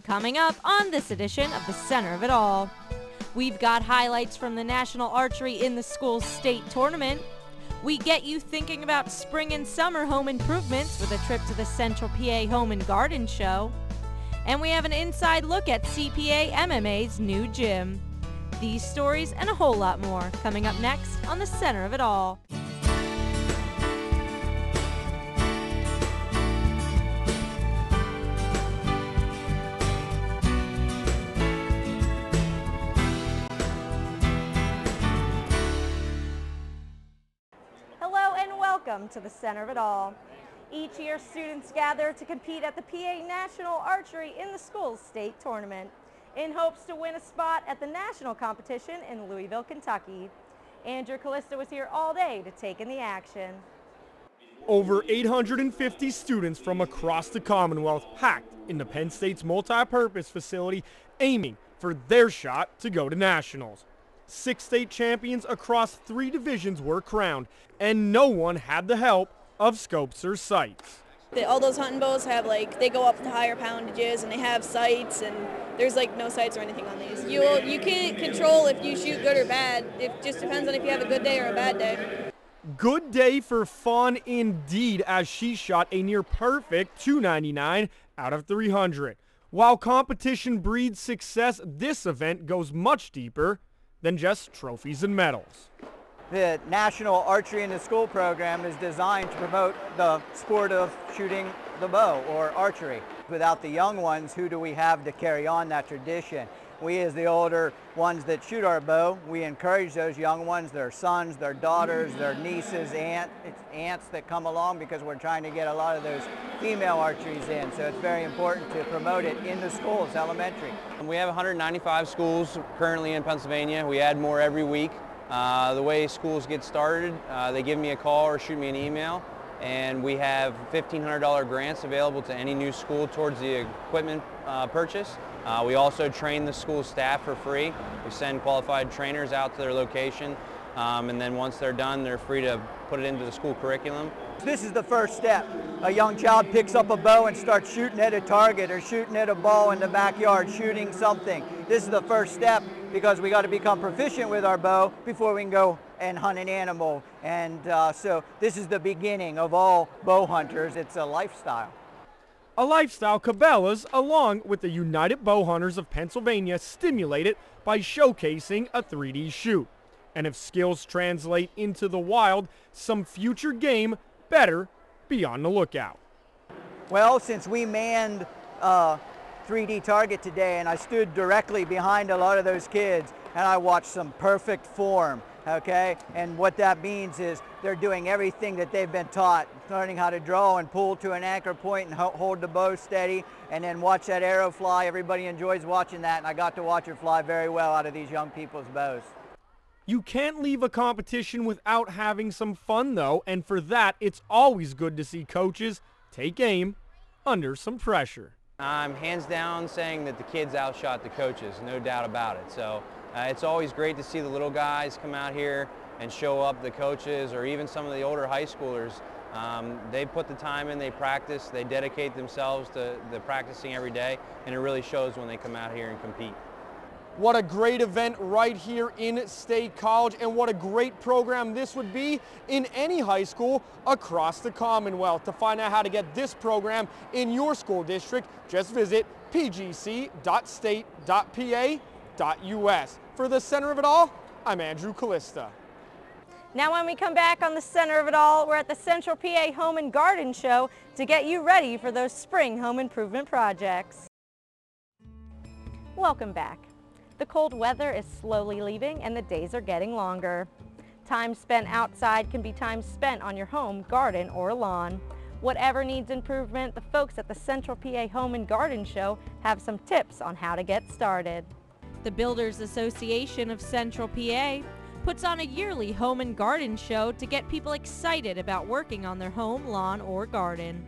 Coming up on this edition of the Center of It All, we've got highlights from the National Archery in the School State Tournament. We get you thinking about spring and summer home improvements with a trip to the Central PA Home and Garden Show. And we have an inside look at CPA MMA's new gym. These stories and a whole lot more coming up next on the Center of It All. Welcome to the Center of It All. Each year, students gather to compete at the PA National Archery in the School State Tournament in hopes to win a spot at the national competition in Louisville, Kentucky. Andrew Callista was here all day to take in the action. Over 850 students from across the Commonwealth packed into Penn State's multi-purpose facility, aiming for their shot to go to nationals. 6 state champions across 3 divisions were crowned, and no one had the help of scopes or sights. All those hunting bows have they go up to higher poundages and they have sights, and there's no sights or anything on these. You can't control if you shoot good or bad. It just depends on if you have a good day or a bad day. Good day for Fawn indeed, as she shot a near perfect 299 out of 300. While competition breeds success, this event goes much deeper than just trophies and medals. The National Archery in the School program is designed to promote the sport of shooting the bow, or archery. Without the young ones, who do we have to carry on that tradition? We, as the older ones that shoot our bow, we encourage those young ones, their sons, their daughters, their nieces, aunts that come along, because we're trying to get a lot of those female archeries in. So it's very important to promote it in the schools, elementary. We have 195 schools currently in Pennsylvania. We add more every week. The way schools get started, they give me a call or shoot me an email, and we have $1,500 grants available to any new school towards the equipment purchase. We also train the school staff for free. We send qualified trainers out to their location, and then once they're done, they're free to put it into the school curriculum. This is the first step. A young child picks up a bow and starts shooting at a target or shooting at a ball in the backyard, shooting something. This is the first step, because we got to become proficient with our bow before we can go and hunt an animal. And so this is the beginning of all bow hunters. It's a lifestyle. A lifestyle Cabela's, along with the United Bow Hunters of Pennsylvania, stimulated by showcasing a 3D shoot. And if skills translate into the wild, some future game better be on the lookout. Well, since we manned 3D target today, and I stood directly behind a lot of those kids, and I watched some perfect form, okay? And what that means is they're doing everything that they've been taught, learning how to draw and pull to an anchor point and hold the bow steady, and then watch that arrow fly. Everybody enjoys watching that, and I got to watch it fly very well out of these young people's bows. You can't leave a competition without having some fun, though, and for that, it's always good to see coaches take aim under some pressure. I'm hands down saying that the kids outshot the coaches, no doubt about it. So it's always great to see the little guys come out here and show up the coaches, or even some of the older high schoolers. They put the time in, they practice, they dedicate themselves to the practicing every day, and it really shows when they come out here and compete. What a great event right here in State College, and what a great program this would be in any high school across the Commonwealth. To find out how to get this program in your school district, just visit pgc.state.pa.us. For the Center of It All, I'm Andrew Callista. Now when we come back on the Center of It All, we're at the Central PA Home and Garden Show to get you ready for those spring home improvement projects. Welcome back. The cold weather is slowly leaving and the days are getting longer. Time spent outside can be time spent on your home, garden, or lawn. Whatever needs improvement, the folks at the Central PA Home and Garden Show have some tips on how to get started. The Builders Association of Central PA puts on a yearly home and garden show to get people excited about working on their home, lawn, or garden,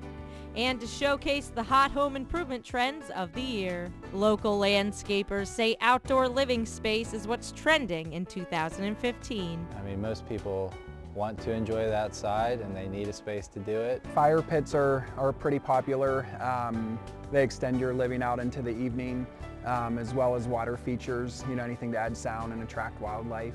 and to showcase the hot home improvement trends of the year. Local landscapers say outdoor living space is what's trending in 2015. I mean, most people want to enjoy it outside and they need a space to do it. Fire pits are pretty popular. They extend your living out into the evening, as well as water features, anything to add sound and attract wildlife.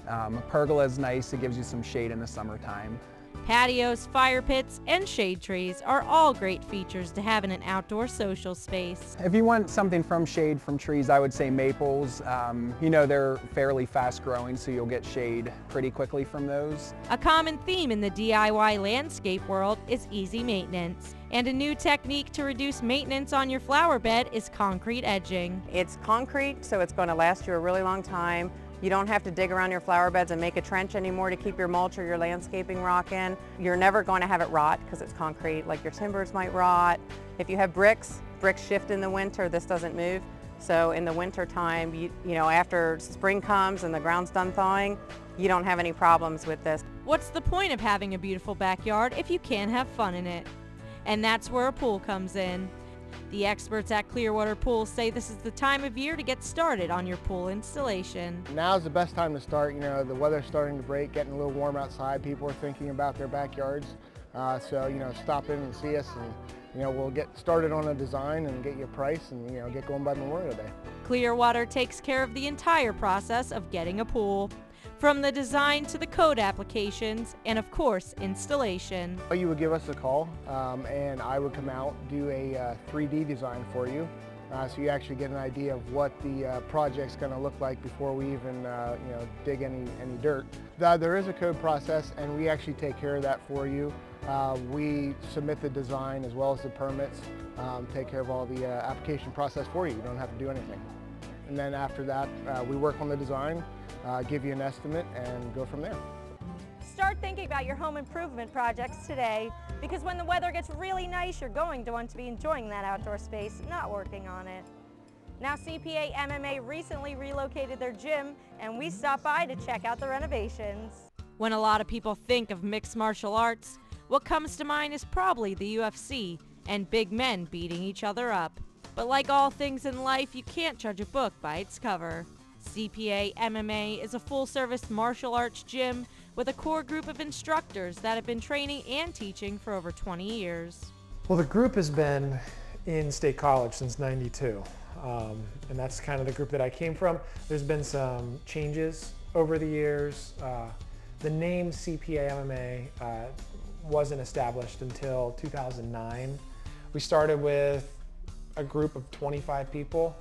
A pergola is nice, it gives you some shade in the summertime. Patios, fire pits, and shade trees are all great features to have in an outdoor social space. If you want something from shade from trees, I would say maples. They're fairly fast growing, so you'll get shade pretty quickly from those. A common theme in the DIY landscape world is easy maintenance. And a new technique to reduce maintenance on your flower bed is concrete edging. It's concrete, so it's going to last you a really long time. You don't have to dig around your flower beds and make a trench anymore to keep your mulch or your landscaping rock in. You're never going to have it rot because it's concrete, like your timbers might rot. If you have bricks shift in the winter, this doesn't move. So in the winter time, after spring comes and the ground's done thawing, you don't have any problems with this. What's the point of having a beautiful backyard if you can't have fun in it? And that's where a pool comes in. The experts at Clearwater Pools say this is the time of year to get started on your pool installation. Now's the best time to start. The weather's starting to break, getting a little warm outside. People are thinking about their backyards. So stop in and see us, and we'll get started on a design and get you a price and get going by Memorial Day. Clearwater takes care of the entire process of getting a pool, from the design to the code applications, and of course, installation. You would give us a call and I would come out, do a 3D design for you. So you actually get an idea of what the project's going to look like before we even dig any dirt. There is a code process and we actually take care of that for you. We submit the design as well as the permits, take care of all the application process for you. You don't have to do anything. And then after that, we work on the design, give you an estimate, and go from there. Start thinking about your home improvement projects today, because when the weather gets really nice, you're going to want to be enjoying that outdoor space, not working on it. Now, CPA MMA recently relocated their gym, and we stopped by to check out the renovations. When a lot of people think of mixed martial arts, what comes to mind is probably the UFC and big men beating each other up. But like all things in life, you can't judge a book by its cover. CPA MMA is a full-service martial arts gym with a core group of instructors that have been training and teaching for over 20 years. Well, the group has been in State College since '92, and that's kind of the group that I came from. There's been some changes over the years. The name CPA MMA wasn't established until 2009. We started with a group of 25 people,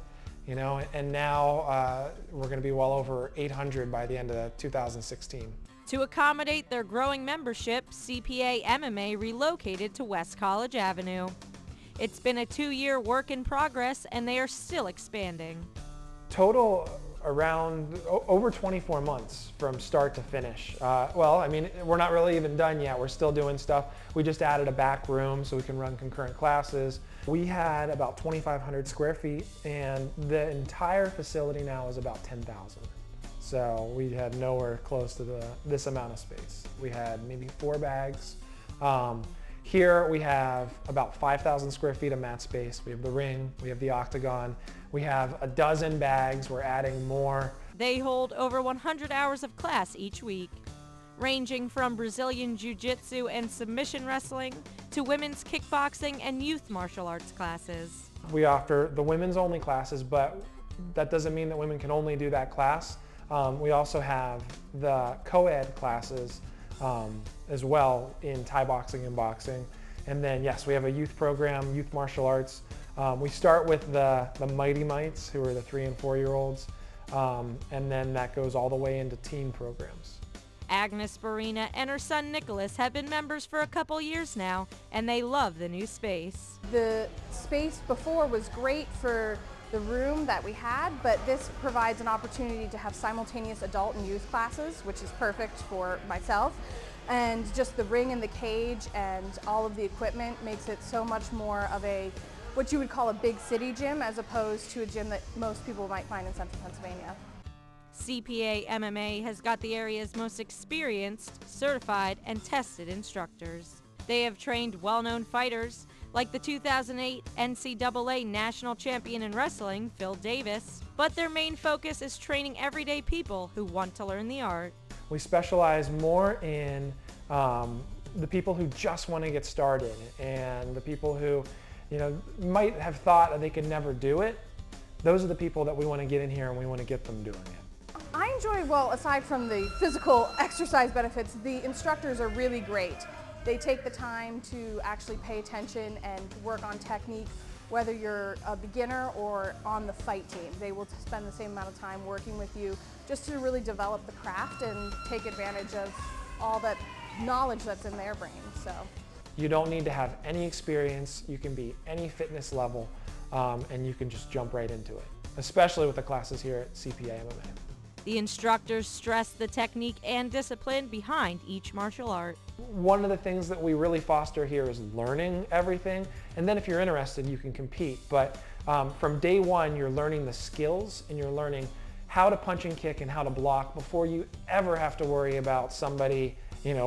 and now we're going to be well over 800 by the end of 2016. To accommodate their growing membership, CPA MMA relocated to West College Avenue. It's been a 2-year work in progress, and they are still expanding. Total around over 24 months from start to finish. We're not really even done yet. We're still doing stuff. We just added a back room so we can run concurrent classes. We had about 2,500 square feet, and the entire facility now is about 10,000. So we had nowhere close to this amount of space. We had maybe 4 bags. Here we have about 5,000 square feet of mat space. We have the ring, we have the octagon, we have a dozen bags, we're adding more. They hold over 100 hours of class each week, ranging from Brazilian Jiu-Jitsu and submission wrestling to women's kickboxing and youth martial arts classes. We offer the women's only classes, but that doesn't mean that women can only do that class. We also have the co-ed classes as well in Thai boxing and boxing. And then yes, we have a youth program, youth martial arts. We start with the Mighty Mites, who are the 3- and 4-year-olds, and then that goes all the way into teen programs. Agnes Barina and her son Nicholas have been members for a couple years now, and they love the new space. The space before was great for the room that we had, but this provides an opportunity to have simultaneous adult and youth classes, which is perfect for myself. And just the ring and the cage and all of the equipment makes it so much more of what you would call a big city gym, as opposed to a gym that most people might find in central Pennsylvania. CPA MMA has got the area's most experienced, certified, and tested instructors. They have trained well-known fighters like the 2008 NCAA National Champion in Wrestling, Phil Davis, but their main focus is training everyday people who want to learn the art. We specialize more in the people who just want to get started and the people who, might have thought that they could never do it. Those are the people that we want to get in here and we want to get them doing it. I enjoy, well, aside from the physical exercise benefits, the instructors are really great. They take the time to actually pay attention and work on technique, whether you're a beginner or on the fight team. They will spend the same amount of time working with you just to really develop the craft and take advantage of all that knowledge that's in their brain. So you don't need to have any experience. You can be any fitness level and you can just jump right into it, especially with the classes here at CPA MMA. The instructors stress the technique and discipline behind each martial art. One of the things that we really foster here is learning everything, and then if you're interested, you can compete. But from day one, you're learning the skills and you're learning how to punch and kick and how to block before you ever have to worry about somebody,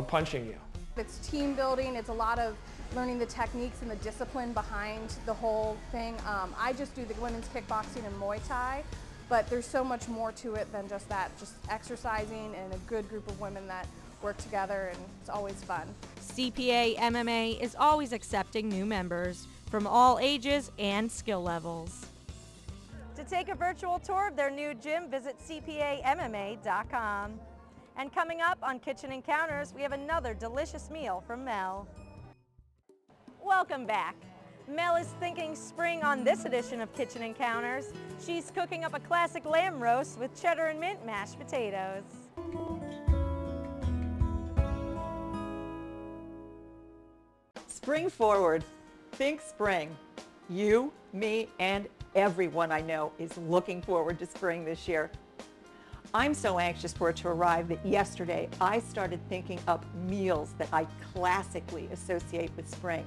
punching you. It's team building. It's a lot of learning the techniques and the discipline behind the whole thing. I just do the women's kickboxing and Muay Thai. But there's so much more to it than just that, just exercising and a good group of women that work together, and it's always fun. CPA MMA is always accepting new members from all ages and skill levels. To take a virtual tour of their new gym, visit CPAMMA.com. And coming up on Kitchen Encounters, we have another delicious meal from Mel. Welcome back. Mel is thinking spring on this edition of Kitchen Encounters. She's cooking up a classic lamb roast with cheddar and mint mashed potatoes. Spring forward. Think spring. You, me, and everyone I know is looking forward to spring this year. I'm so anxious for it to arrive that yesterday I started thinking up meals that I classically associate with spring.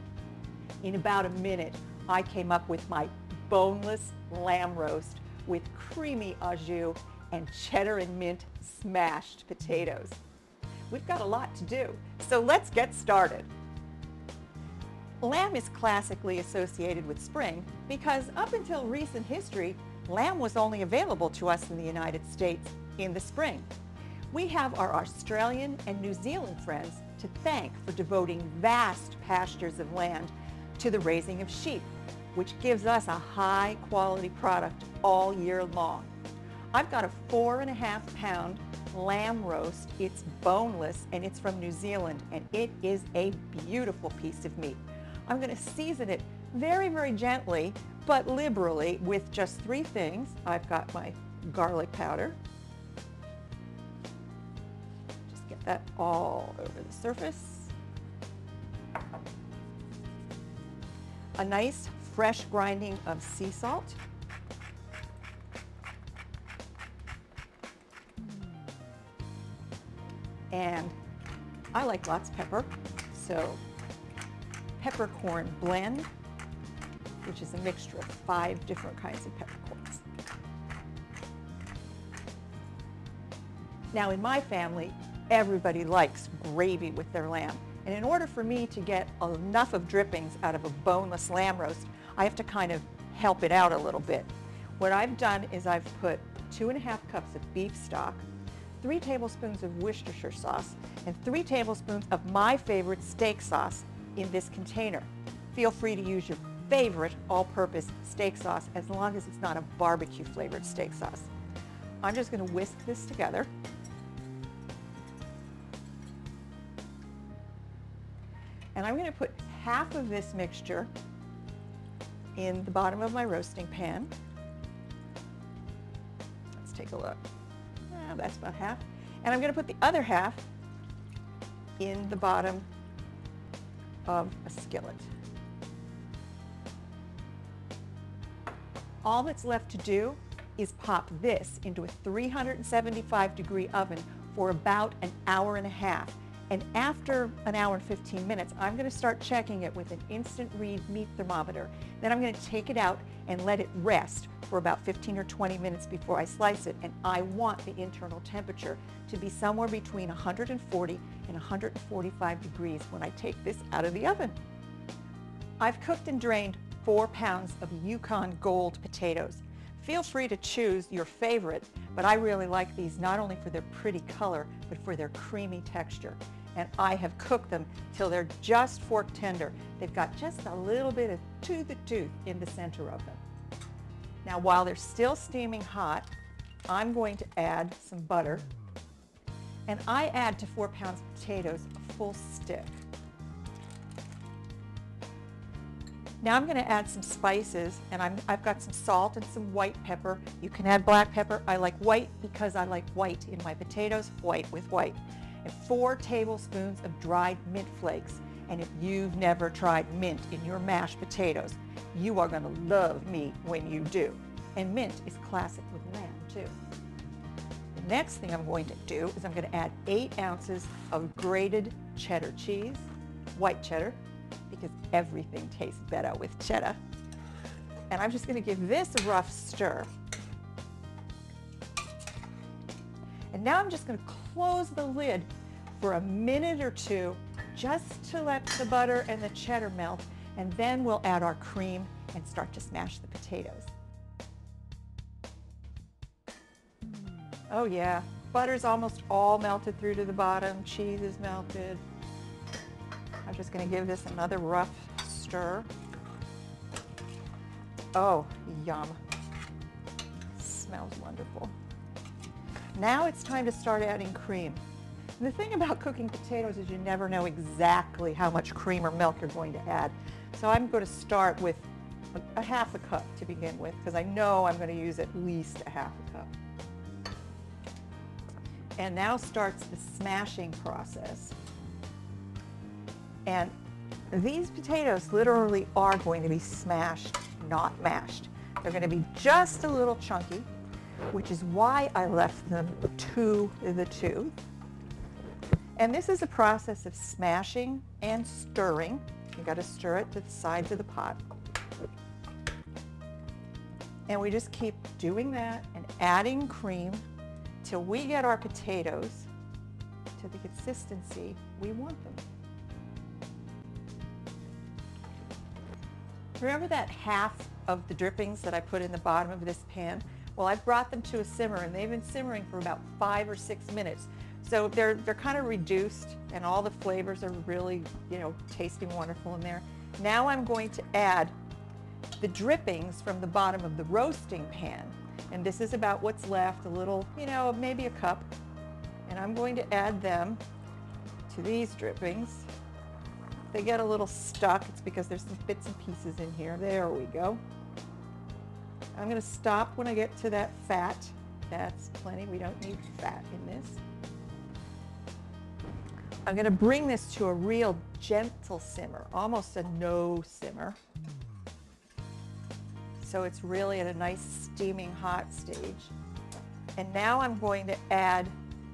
In about a minute, I came up with my boneless lamb roast with creamy au jus and cheddar and mint smashed potatoes. We've got a lot to do, so let's get started. Lamb is classically associated with spring because up until recent history, lamb was only available to us in the United States in the spring. We have our Australian and New Zealand friends to thank for devoting vast pastures of land to the raising of sheep, which gives us a high quality product all year long. I've got a 4.5 pound lamb roast. It's boneless and it's from New Zealand and it is a beautiful piece of meat. I'm going to season it very, very gently but liberally with just 3 things. I've got my garlic powder. Just get that all over the surface. A nice fresh grinding of sea salt. And I like lots of pepper, so peppercorn blend, which is a mixture of 5 different kinds of peppercorns. Now in my family, everybody likes gravy with their lamb. And in order for me to get enough of drippings out of a boneless lamb roast, I have to kind of help it out a little bit. What I've done is I've put 2.5 cups of beef stock, 3 tablespoons of Worcestershire sauce, and 3 tablespoons of my favorite steak sauce in this container. Feel free to use your favorite all-purpose steak sauce as long as it's not a barbecue flavored steak sauce. I'm just going to whisk this together. And I'm going to put half of this mixture in the bottom of my roasting pan. Let's take a look. That's about half. And I'm going to put the other half in the bottom of a skillet. All that's left to do is pop this into a 375-degree oven for about an hour and a half. And after an hour and 15 minutes, I'm going to start checking it with an instant read meat thermometer. Then I'm going to take it out and let it rest for about 15 or 20 minutes before I slice it. And I want the internal temperature to be somewhere between 140 and 145 degrees when I take this out of the oven. I've cooked and drained 4 pounds of Yukon Gold potatoes. Feel free to choose your favorite, but I really like these not only for their pretty color, but for their creamy texture. And I have cooked them till they're just fork tender. They've got just a little bit of tooth in the center of them. Now while they're still steaming hot, I'm going to add some butter. And I add to 4 pounds of potatoes a full stick. Now I'm going to add some spices, and I've got some salt and some white pepper. You can add black pepper. I like white because I like white in my potatoes, white with white. And 4 tablespoons of dried mint flakes. And if you've never tried mint in your mashed potatoes, you are going to love me when you do. And mint is classic with lamb too. The next thing I'm going to do is I'm going to add 8 ounces of grated cheddar cheese, white cheddar, because everything tastes better with cheddar. And I'm just going to give this a rough stir. And now I'm just going to close the lid for a minute or two just to let the butter and the cheddar melt, and then we'll add our cream and start to smash the potatoes. Oh yeah, butter's almost all melted through to the bottom, cheese is melted. I'm just going to give this another rough stir. Oh, yum. Smells wonderful. Now it's time to start adding cream. And the thing about cooking potatoes is you never know exactly how much cream or milk you're going to add. So I'm going to start with a half a cup to begin with, because I know I'm going to use at least a half a cup. And now starts the smashing process. And these potatoes literally are going to be smashed, not mashed. They're going to be just a little chunky, which is why I left them to the tooth. And this is a process of smashing and stirring. You've got to stir it to the sides of the pot. And we just keep doing that and adding cream till we get our potatoes to the consistency we want them. Remember that half of the drippings that I put in the bottom of this pan? Well, I've brought them to a simmer, and they've been simmering for about 5 or 6 minutes. So they're kind of reduced, and all the flavors are really, tasting wonderful in there. Now I'm going to add the drippings from the bottom of the roasting pan. And this is about what's left, a little, maybe a cup. And I'm going to add them to these drippings. They get a little stuck. It's because there's some bits and pieces in here. There we go. I'm going to stop when I get to that fat. That's plenty. We don't need fat in this. I'm going to bring this to a real gentle simmer, almost a no simmer. So it's really at a nice steaming hot stage. And now I'm going to add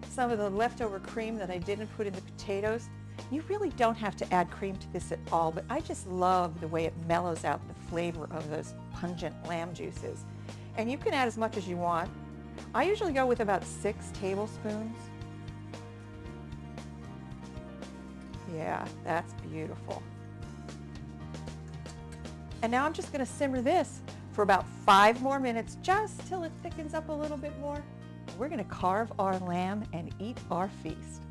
some of the leftover cream that I didn't put in the potatoes. You really don't have to add cream to this at all, but I just love the way it mellows out the flavor of those pungent lamb juices. And you can add as much as you want. I usually go with about 6 tablespoons. Yeah, that's beautiful. And now I'm just going to simmer this for about 5 more minutes, just till it thickens up a little bit more. We're going to carve our lamb and eat our feast.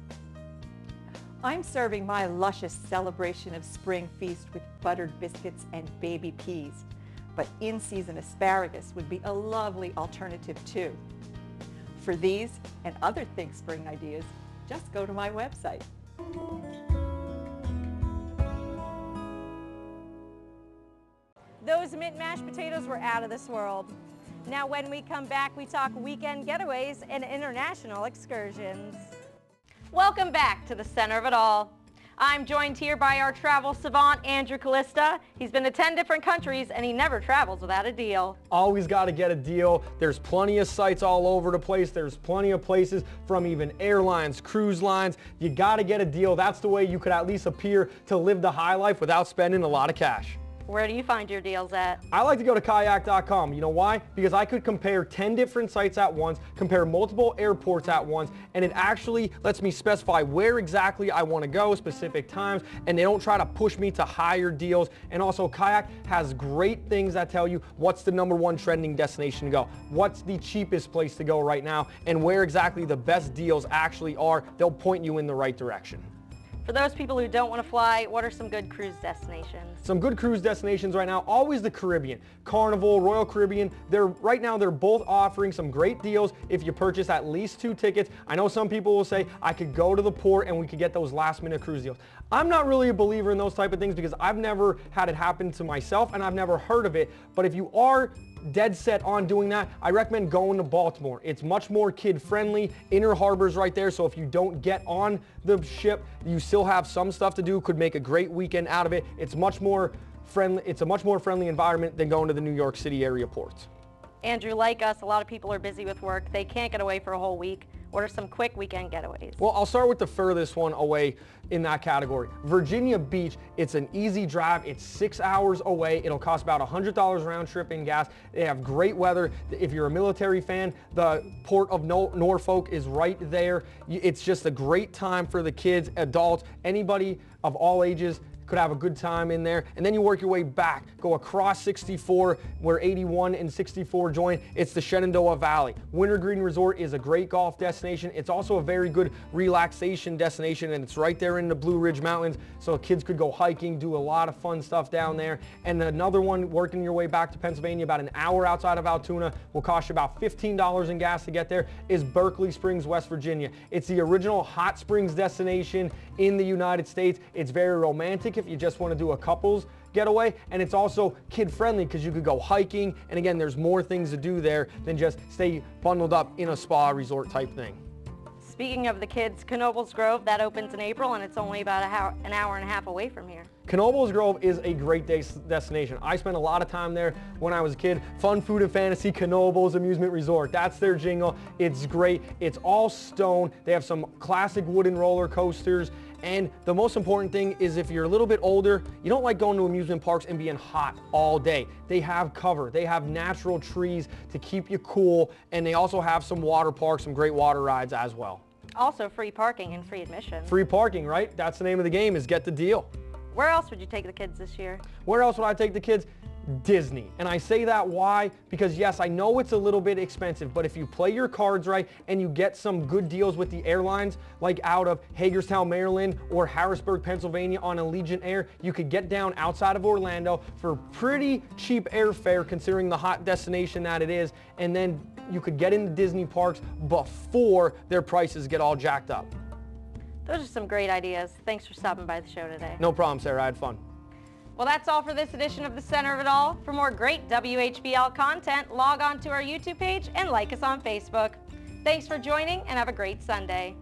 I'm serving my luscious celebration of spring feast with buttered biscuits and baby peas, but in-season asparagus would be a lovely alternative too. For these and other Think Spring ideas, just go to my website. Those mint mashed potatoes were out of this world. Now when we come back, we talk weekend getaways and international excursions. Welcome back to the center of it all. I'm joined here by our travel savant, Andrew Callista. He's been to 10 different countries and he never travels without a deal. Always got to get a deal. There's plenty of sites all over the place. There's plenty of places from even airlines, cruise lines. You got to get a deal. That's the way you could at least appear to live the high life without spending a lot of cash. Where do you find your deals at? I like to go to kayak.com. You know why? Because I could compare 10 different sites at once, compare multiple airports at once, and it actually lets me specify where exactly I want to go, specific times, and they don't try to push me to higher deals. And also, Kayak has great things that tell you what's the #1 trending destination to go, what's the cheapest place to go right now, and where exactly the best deals actually are. They'll point you in the right direction. For those people who don't want to fly, what are some good cruise destinations? Some good cruise destinations right now, always the Caribbean. Carnival, Royal Caribbean, right now they're both offering some great deals if you purchase at least 2 tickets. I know some people will say, I could go to the port and we could get those last minute cruise deals. I'm not really a believer in those type of things because I've never had it happen to myself and I've never heard of it. But if you are dead set on doing that, I recommend going to Baltimore. It's much more kid friendly. Inner Harbor's right there, so if you don't get on the ship, you still have some stuff to do. Could make a great weekend out of it. It's much more friendly. It's a much more friendly environment than going to the New York City area ports. Andrew, like us, a lot of people are busy with work. They can't get away for a whole week. What are some quick weekend getaways? Well, I'll start with the furthest one away in that category. Virginia Beach, it's an easy drive. It's 6 hours away. It'll cost about $100 round trip in gas. They have great weather. If you're a military fan, the port of Norfolk is right there. It's just a great time for the kids, adults, anybody of all ages could have a good time in there. And then you work your way back, go across 64 where 81 and 64 join. It's the Shenandoah Valley. Wintergreen Resort is a great golf destination. It's also a very good relaxation destination, and it's right there in the Blue Ridge Mountains, so kids could go hiking, do a lot of fun stuff down there. And another one, working your way back to Pennsylvania, about an hour outside of Altoona, will cost you about $15 in gas to get there, is Berkeley Springs, West Virginia. It's the original hot springs destination in the United States. It's very romantic if you just want to do a couples getaway, and it's also kid friendly because you could go hiking, and again, there's more things to do there than just stay bundled up in a spa resort type thing. Speaking of the kids, Knoebels Grove, that opens in April and it's only about an hour and a half away from here. Knoebels Grove is a great destination. I spent a lot of time there when I was a kid. Fun food and fantasy, Knoebels Amusement Resort. That's their jingle. It's great. It's all stone. They have some classic wooden roller coasters. And the most important thing is if you're a little bit older, you don't like going to amusement parks and being hot all day. They have cover. They have natural trees to keep you cool. And they also have some water parks, some great water rides as well. Also free parking and free admission. Free parking, right? That's the name of the game, is get the deal. Where else would you take the kids this year? Where else would I take the kids? Disney. And I say that why? Because yes, I know it's a little bit expensive, but if you play your cards right and you get some good deals with the airlines, like out of Hagerstown, Maryland or Harrisburg, Pennsylvania on Allegiant Air, you could get down outside of Orlando for pretty cheap airfare considering the hot destination that it is, and then you could get into Disney parks before their prices get all jacked up. Those are some great ideas. Thanks for stopping by the show today. No problem, Sarah. I had fun. Well, that's all for this edition of The Center of It All. For more great WHVL content, log on to our YouTube page and like us on Facebook. Thanks for joining and have a great Sunday.